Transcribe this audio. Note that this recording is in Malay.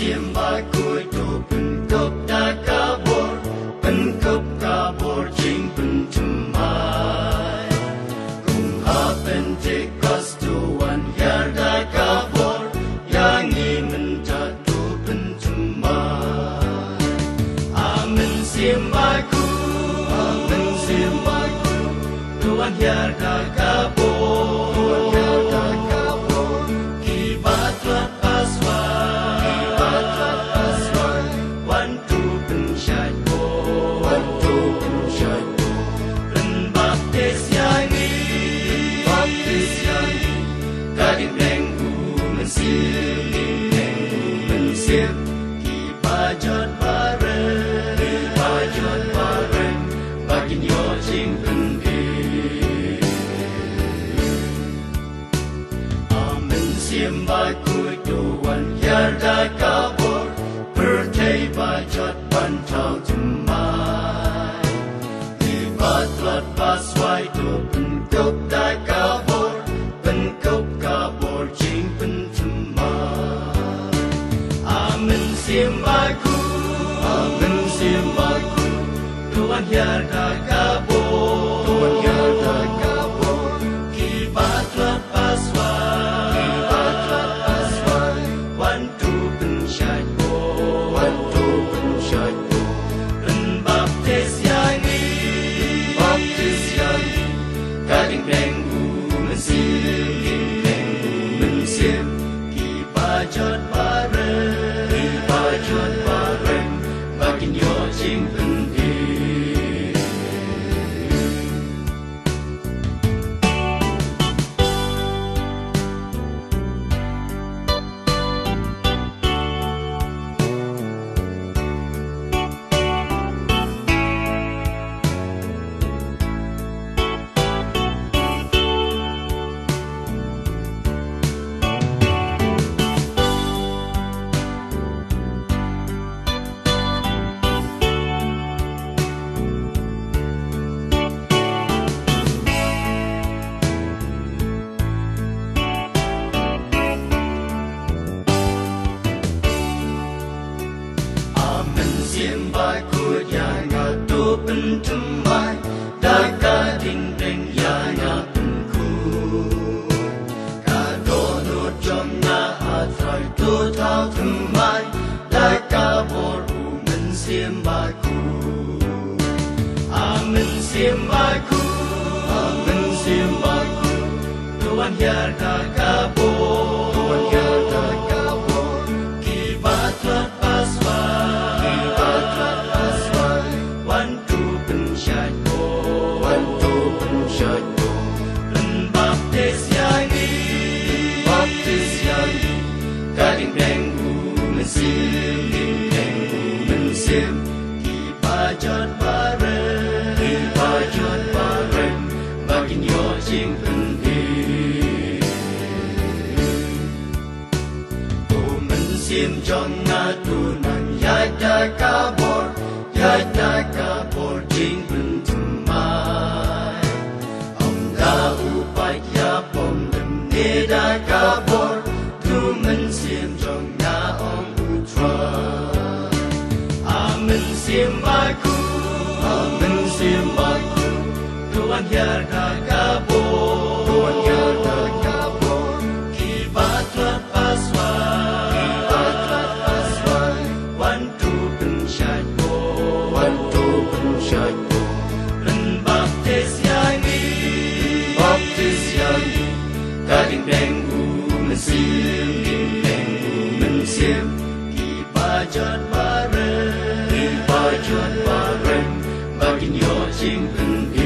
siembah kudu penkop dah kabur, penkop kabur jing pencemai. Kung hapentik kastuan yar dah kabur, yang ingin jatuh pencemai. Amin siembahku, Tuhan yar dah kabur, Tuhan yar dah kabur. Kibat rat paswai, wan tu pensyai bo, ren baptis yangi, gading lenggu mensir, kibajot bareng, bagin yo jing pendi. Amen siembah kuduan yar dah kabur, pertai bajot pantau jemai. Libat lat paswai tu penkop dah kabur, penkop kabur jing pencemai. Amen siembahku, Tuhan yar dah kabur, Tuhan yar dah kabur. Kibat lat paswai, wan tu pensyai bo, ren baptis yangi, gading lenggu mensir, kibajot bareng, bagin yo jing pendi. Siembah kut yang ngatu pencemai, dah gading deng yang ngapenkut. Kadonut jom na atrai tu tau temai, dah kabur umen siembahku. Amen siembahku, Tuhan yar dah kabur, Tuhan yar dah kabur. Kibat rat paswai, wan tu pensyai bo, ren baptis yangi, gading lenggu mensir, kibajot bareng, bagin yo jing pendi. Oh mensim jong ngatunan yai dah kabur jing pencemai. Om dah upai ya pom lemne dah kabur, tu mensim jong na om utra. Amen siembahku, Tuhan yar dah kabur, Tuhan yar dah kabur. Kibat rat paswai, wan tu pensyai bo, ren baptis yangi, gading lenggu mensir, kibajot bareng, bagin yo jing pendi.